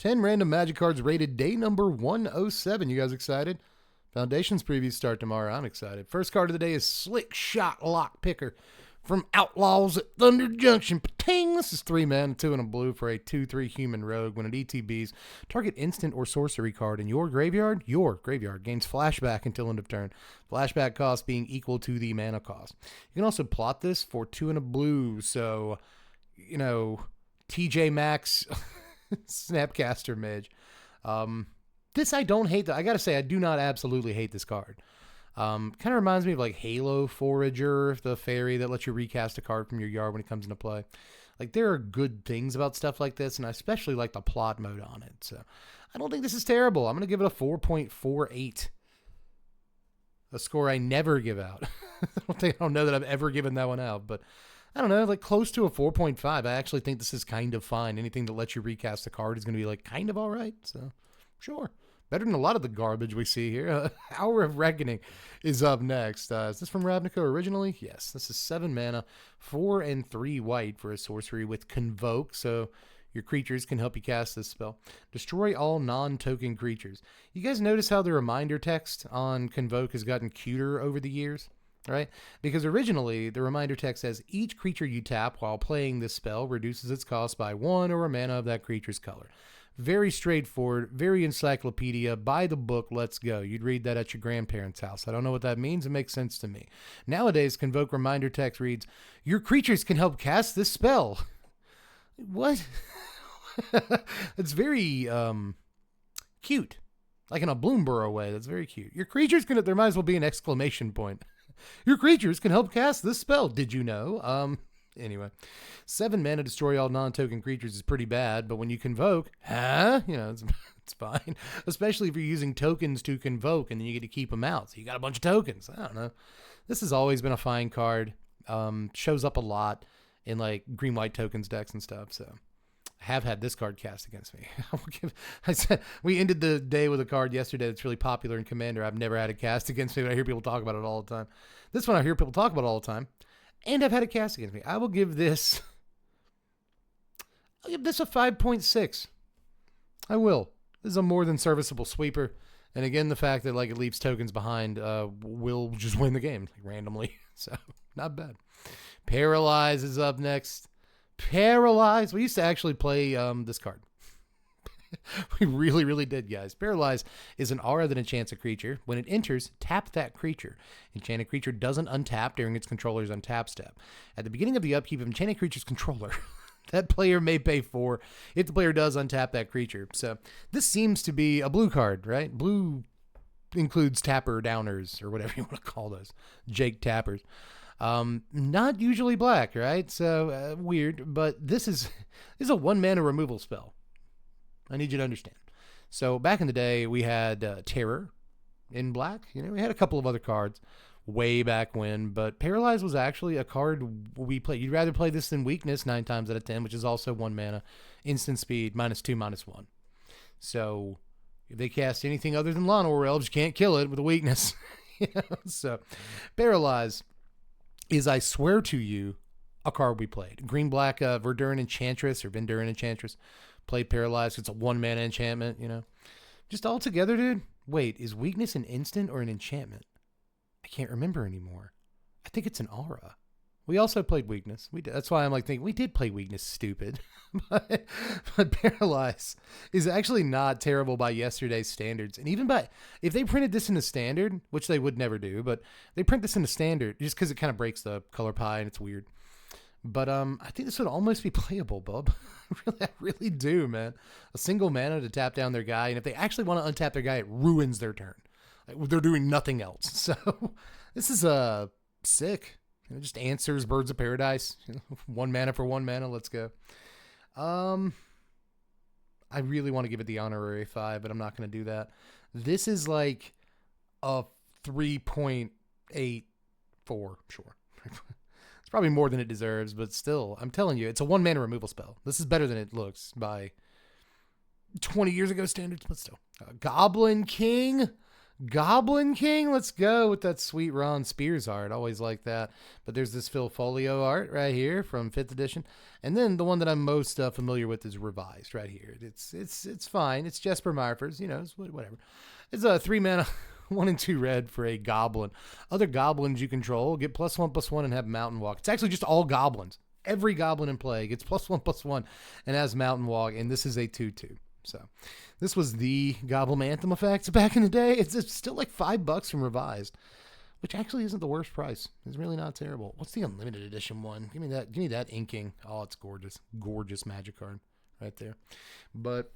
10 random Magic cards rated day number 107. You guys excited? Foundations previews start tomorrow. I'm excited. First card of the day is Slickshot Lockpicker from Outlaws at Thunder Junction. Pating! This is 3 mana, 2 and a blue for a 2/3 human rogue. When it ETBs, target instant or sorcery card in your graveyard gains flashback until end of turn. Flashback cost being equal to the mana cost. You can also plot this for 2 and a blue. So, you know, TJ Maxx Snapcaster Mage. This I don't hate. I gotta say, I do not absolutely hate this card. Kind of reminds me of like Halo Forager, the fairy that lets you recast a card from your yard when it comes into play. Like, there are good things about stuff like this, and I especially like the plot mode on it. So I don't think this is terrible. I'm going to give it a 4.48. A score I never give out. I don't know that I've ever given that one out, but I don't know, like close to a 4.5. I actually think this is kind of fine. Anything that lets you recast a card is going to be like kind of all right. So sure. Better than a lot of the garbage we see here. Hour of Reckoning is up next. Is this from Ravnica originally? Yes. This is 7 mana, 4 and 3 white for a sorcery with Convoke. So your creatures can help you cast this spell. Destroy all non-token creatures. You guys notice how the reminder text on Convoke has gotten cuter over the years? Right? Because originally, the reminder text says, each creature you tap while playing this spell reduces its cost by 1 or a mana of that creature's color. Very straightforward, very encyclopedia, by the book, let's go. You'd read that at your grandparents' house. I don't know what that means. It makes sense to me. Nowadays, Convoke reminder text reads, your creatures can help cast this spell. What? It's very cute. Like in a Bloomborough way. That's very cute. Your creatures can, there might as well be an exclamation point. Your creatures can help cast this spell. Did you know? Anyway, 7 mana destroy all non-token creatures is pretty bad, but when you convoke, you know, it's fine. Especially if you're using tokens to convoke and then you get to keep them out. So you got a bunch of tokens. I don't know. This has always been a fine card. Shows up a lot in like green-white tokens decks and stuff. So I have had this card cast against me. I said we ended the day with a card yesterday that's really popular in Commander. I've never had it cast against me, but I hear people talk about it all the time. This one I hear people talk about all the time. And I've had it cast against me. I will give this a 5.6. I will. This is a more than serviceable sweeper. And again, the fact that like it leaves tokens behind will just win the game like, randomly. So not bad. Paralyzed is up next. Paralyzed. We used to actually play this card. We really, really did, guys. Paralyzed is an aura that enchants a creature. When it enters, tap that creature. Enchanted creature doesn't untap during its controller's untap step. At the beginning of the upkeep of enchanted creature's controller, that player may pay 4 if the player does untap that creature. So this seems to be a blue card, right? Blue includes tapper downers or whatever you want to call those. Jake tappers. Not usually black, right? So weird, but this is a 1 mana removal spell. I need you to understand. So back in the day, we had Terror in black. You know, we had a couple of other cards way back when, but Paralyzed was actually a card we played. You'd rather play this than Weakness 9 times out of 10, which is also 1 mana, instant speed, -2/-1. So if they cast anything other than Llanowar Elves, you can't kill it with a weakness. You know? So Paralyzed is, I swear to you, a card we played. Green-black Verduran Enchantress or Venduran Enchantress. Played Paralyzed. It's a 1 mana enchantment, you know. Just all together, dude. Wait, is Weakness an instant or an enchantment? I can't remember anymore. I think it's an aura. We also played Weakness. We did. That's why I'm like thinking we did play Weakness, stupid. but Paralyzed is actually not terrible by yesterday's standards. And even by, if they printed this in the standard, which they would never do, but they print this in the standard just because it kind of breaks the color pie and it's weird. But I think this would almost be playable, bub. I really do, man. A single mana to tap down their guy, and if they actually want to untap their guy, it ruins their turn. Like, they're doing nothing else. So this is sick. You know, just answers Birds of Paradise. 1 mana for 1 mana. Let's go. I really want to give it the honorary 5, but I'm not going to do that. This is like a 3.84, sure. Probably more than it deserves, but still, I'm telling you, it's a 1 mana removal spell. This is better than it looks by 20 years ago standards, but still. Goblin King. Goblin King, let's go with that sweet Ron Spears art. Always like that. But there's this Phil Folio art right here from 5th edition. And then the one that I'm most familiar with is Revised right here. It's fine. It's Jesper Meyerfors, you know, it's whatever. It's a 3 mana, 1 and 2 red for a goblin. Other goblins you control get +1/+1 and have Mountain Walk. It's actually just all goblins. Every goblin in play gets +1/+1 and has Mountain Walk, and this is a 2/2. So this was the Goblin Anthem effect back in the day. It's still like $5 from Revised, which actually isn't the worst price. It's really not terrible. What's the unlimited edition one? Give me that inking. Oh, it's gorgeous. Gorgeous Magic card right there. But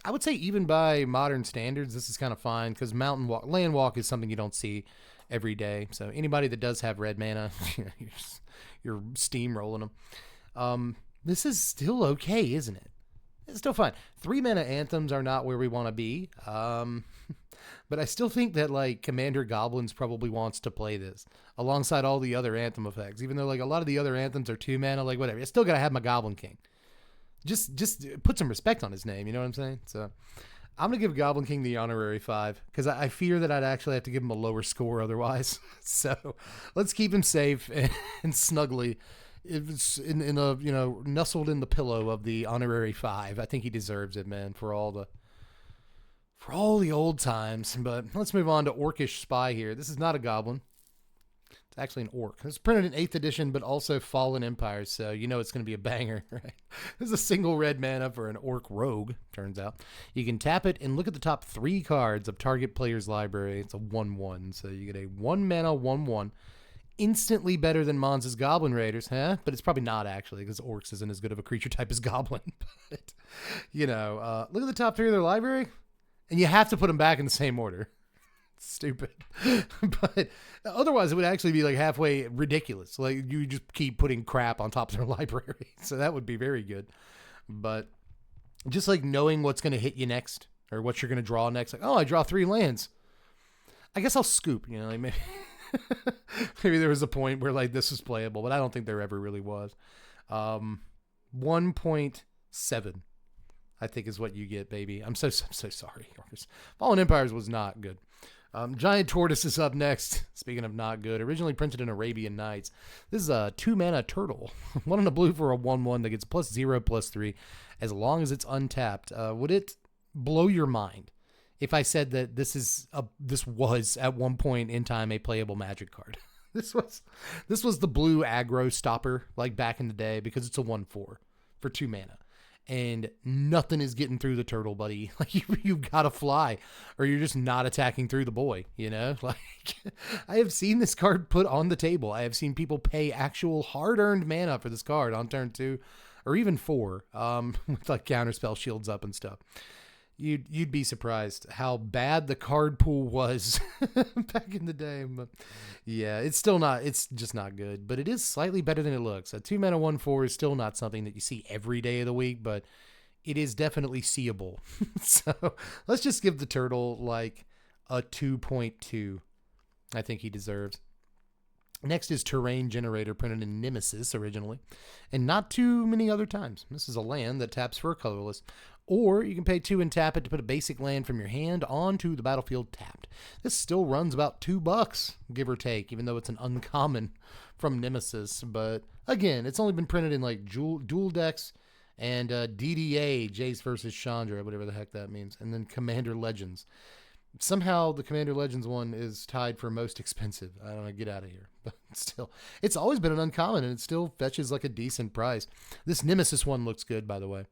I would say even by modern standards, this is kind of fine because Mountain Walk, Land Walk is something you don't see every day. So anybody that does have red mana, you're steamrolling them. This is still okay, isn't it? It's still fine. 3 mana anthems are not where we want to be. But I still think that like Commander Goblins probably wants to play this alongside all the other anthem effects. Even though like a lot of the other anthems are 2 mana, like whatever. I still got to have my Goblin King. Just put some respect on his name. You know what I'm saying? So I'm going to give Goblin King the honorary 5 because I fear that I'd actually have to give him a lower score otherwise. So let's keep him safe and snugly. It's in a, you know, nestled in the pillow of the honorary 5. I think he deserves it, man, for all the old times. But let's move on to Orcish Spy here. This is not a goblin. It's actually an orc. It's printed in 8th edition, but also Fallen Empires, so you know it's going to be a banger, right? This is a single red mana for an orc rogue, turns out. You can tap it and look at the top 3 cards of target player's library. It's a 1/1, so you get a 1 mana 1/1. Instantly better than Mons' Goblin Raiders, huh? But it's probably not actually, because Orcs isn't as good of a creature type as Goblin. But, you know, look at the top 3 of their library, and you have to put them back in the same order. Stupid. But otherwise, it would actually be like halfway ridiculous. Like, you just keep putting crap on top of their library. So that would be very good. But just like knowing what's going to hit you next, or what you're going to draw next. Like, oh, I draw 3 lands. I guess I'll scoop, you know, like maybe... Maybe there was a point where like this was playable, but I don't think there ever really was. 1.7, I think, is what you get, baby. I'm so sorry. Fallen Empires was not good. Giant Tortois is up next. Speaking of not good, originally printed in Arabian Nights. This is a 2 mana turtle. 1 in a blue for a 1/1 that gets +0/+3 as long as it's untapped. Would it blow your mind if I said that this was at one point in time a playable Magic card? This was the blue aggro stopper like back in the day, because it's a 1/4 for 2 mana. And nothing is getting through the turtle, buddy. Like you've got to fly, or you're just not attacking through the boy, you know? Like I have seen this card put on the table. I have seen people pay actual hard-earned mana for this card on turn 2 or even 4, with like counterspell shields up and stuff. You'd be surprised how bad the card pool was back in the day. But yeah, it's just not good, but it is slightly better than it looks. A 2 mana 1/4 is still not something that you see every day of the week, but it is definitely seeable. So let's just give the turtle like a 2.2. I think he deserves. Next is Terrain Generator, printed in Nemesis originally, and not too many other times. This is a land that taps for a colorless, or you can pay 2 and tap it to put a basic land from your hand onto the battlefield tapped. This still runs about $2, give or take, even though it's an uncommon from Nemesis. But again, it's only been printed in like dual decks and DDA, Jace versus Chandra, whatever the heck that means, and then Commander Legends. Somehow the Commander Legends one is tied for most expensive. I don't know, get out of here. But still, it's always been an uncommon, and it still fetches like a decent price. This Nemesis one looks good, by the way.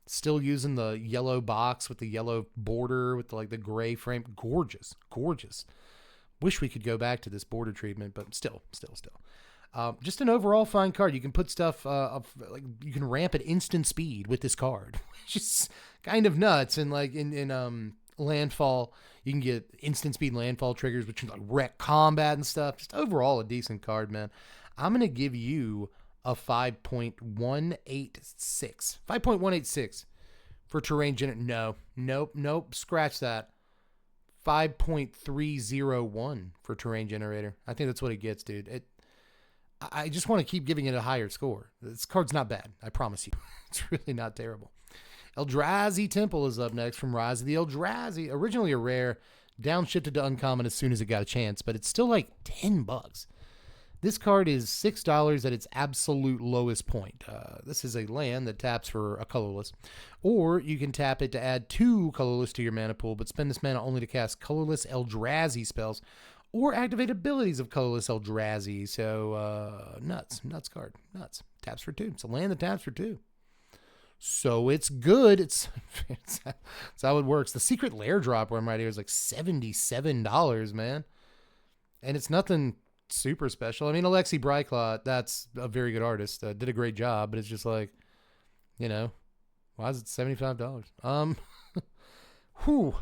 Still using the yellow box with the yellow border with the gray frame. Gorgeous. Wish we could go back to this border treatment, but still. Just an overall fine card. You can put stuff like you can ramp at instant speed with this card, which is kind of nuts. And like in landfall, you can get instant speed landfall triggers, which is like wreck combat and stuff. Just overall a decent card, man. I'm gonna give you a 5.186. 5.186 for Terrain Generator. Nope. Scratch that. 5.301 for Terrain Generator. I think that's what it gets, dude. I just want to keep giving it a higher score. This card's not bad. I promise you. It's really not terrible. Elrazi Temple is up next from Rise of the Elrazi. Originally a rare, Downshifted to uncommon as soon as it got a chance, but it's still like $10. This card is $6 at its absolute lowest point. This is a land that taps for a colorless, or you can tap it to add 2 colorless to your mana pool, but spend this mana only to cast colorless Eldrazi spells or activate abilities of colorless Eldrazi. So, nuts card, nuts. Taps for 2. It's a land that taps for 2. So it's good. It's how it works. The secret lair drop one right here is like $77, man. And it's nothing super special. I mean, Alexi Bryclaw, that's a very good artist. Did a great job, but it's just like, you know, why is it $75? Whew.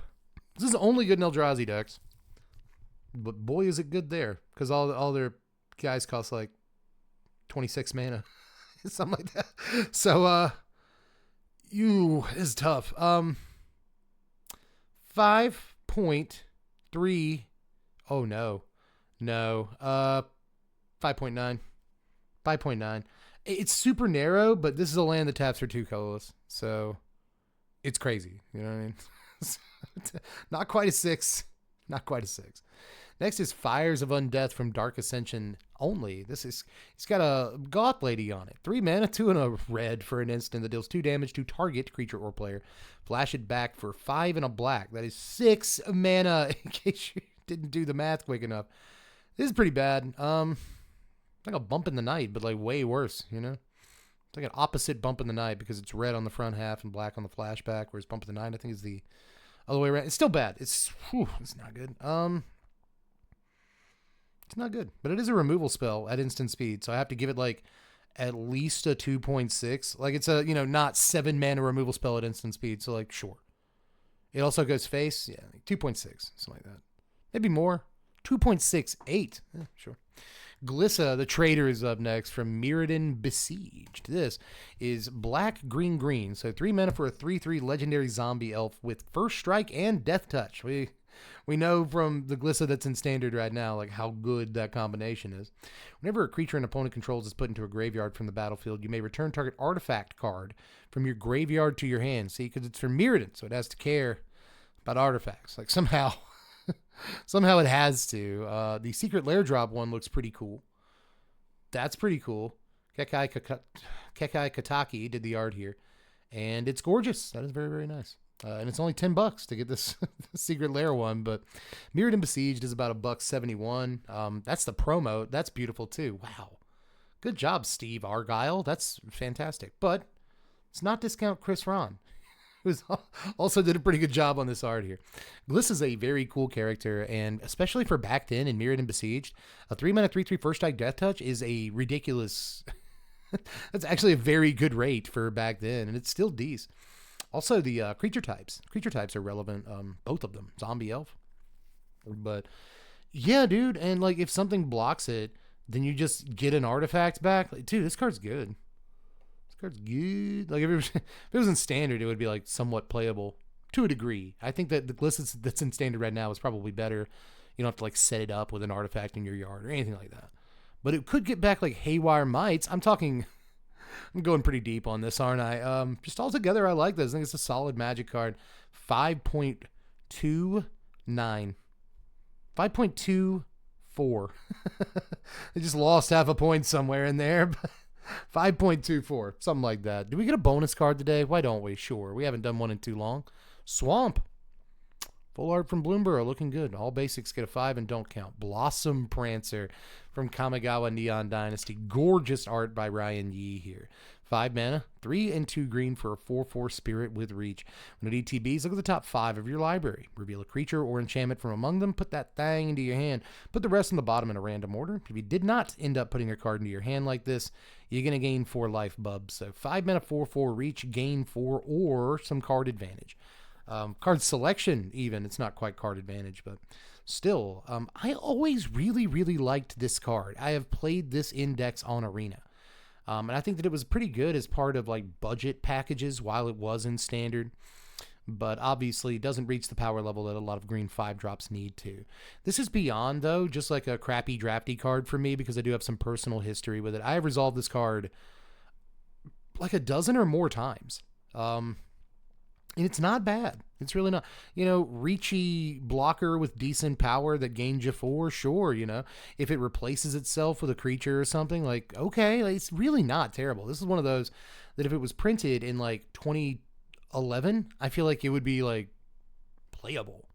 This is only good in Eldrazi decks. But boy, is it good there. Because all their guys cost like 26 mana. Something like that. So, is tough. 5.3. Oh, no. 5.9. 5.9. It's super narrow, but this is a land that taps for 2 colorless. So it's crazy. You know what I mean? Not quite a 6. Not quite a 6. Next is Fires of Undeath from Dark Ascension only. It's got a Goth Lady on it. 3 mana, 2 and a red for an instant that deals 2 damage to target creature or player. Flash it back for 5 and a black. That is 6 mana, in case you didn't do the math quick enough. This is pretty bad. Like a bump in the night, but like way worse, you know? It's like an opposite bump in the night because it's red on the front half and black on the flashback, whereas bump in the night, I think, is the other way around. It's still bad. It's not good. It's not good, but it is a removal spell at instant speed, so I have to give it like at least a 2.6. Like it's a, not 7 mana removal spell at instant speed, so like sure. It also goes face, yeah, like 2.6, something like that. Maybe more. 2.68. Yeah, sure. Glissa, the Trader, is up next from Mirrodin Besieged. This is black, green, green. So 3 mana for a 3/3 legendary zombie elf with first strike and death touch. We know from the Glissa that's in standard right now, like how good that combination is. Whenever a creature an opponent controls is put into a graveyard from the battlefield, you may return target artifact card from your graveyard to your hand. See, because it's from Mirrodin, so it has to care about artifacts. Like somehow it has to. The secret lair drop one looks pretty cool. That's pretty cool. Kekai Kataki did the art here, and it's gorgeous. That is very, very nice. And it's only $10 to get this secret lair one, but Mirrodin Besieged is about $1.71. That's the promo. That's beautiful too. Wow. Good job, Steve Argyle. That's fantastic. But let's not discount Chris Ron, who also did a pretty good job on this art here. Gliss is a very cool character, and especially for back then in Mirrodin Besieged, a 3 mana 3/3 first strike death touch is a ridiculous. That's actually a very good rate for back then, and it's still decent. Also, the creature types. Creature types are relevant, both of them. Zombie, elf. But, yeah, dude. And, like, if something blocks it, then you just get an artifact back. Like, dude, this card's good. This card's good. Like, if it was in standard, it would be, like, somewhat playable to a degree. I think that the Gliss that's in standard right now is probably better. You don't have to, like, set it up with an artifact in your yard or anything like that. But it could get back, like, Haywire Mites. I'm going pretty deep on this, aren't I? Just altogether, I like this. I think it's a solid Magic card. 5.29. 5.24. I just lost half a point somewhere in there. 5.24. Something like that. Do we get a bonus card today? Why don't we? Sure. We haven't done one in too long. Swamp. Full art from Bloomborough, looking good. All basics get a 5 and don't count. Blossom Prancer from Kamigawa Neon Dynasty. Gorgeous art by Ryan Yee here. 5 mana, 3 and 2 green for a 4/4 spirit with reach. When it ETBs, look at the top 5 of your library. Reveal a creature or enchantment from among them. Put that thing into your hand. Put the rest on the bottom in a random order. If you did not end up putting a card into your hand like this, you're going to gain 4 life, bubs. So 5 mana, 4/4 reach, gain 4, or some card advantage. Card selection, even. It's not quite card advantage, but still. I always really, really liked this card. I have played this index on Arena. And I think that it was pretty good as part of like budget packages while it was in standard. But obviously doesn't reach the power level that a lot of green 5-drops need to. This is beyond, though, just like a crappy drafty card for me because I do have some personal history with it. I have resolved this card like a dozen or more times. And it's not bad. It's really not. You know, reachy blocker with decent power that gains you 4, sure, you know. If it replaces itself with a creature or something, like, okay, like, it's really not terrible. This is one of those that if it was printed in like 2011, I feel like it would be like playable.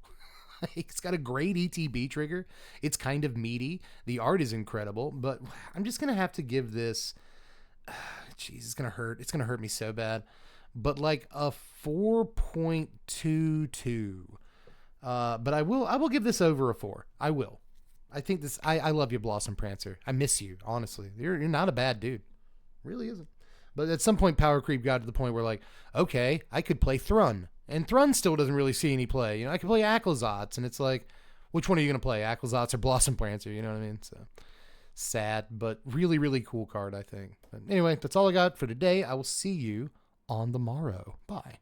It's got a great ETB trigger. It's kind of meaty. The art is incredible, but I'm just going to have to give this, jeez, it's going to hurt. It's going to hurt me so bad. But like a 4.22. But I will give this over a 4. I will. I think this, I love you, Blossom Prancer. I miss you, honestly. You're not a bad dude. Really isn't. But at some point, power creep got to the point where, like, okay, I could play Thrun. And Thrun still doesn't really see any play. You know, I could play Acklazotz, and it's like, which one are you going to play, Acklazotz or Blossom Prancer? You know what I mean? So, sad, but really, really cool card, I think. But anyway, that's all I got for today. I will see you on the morrow. Bye.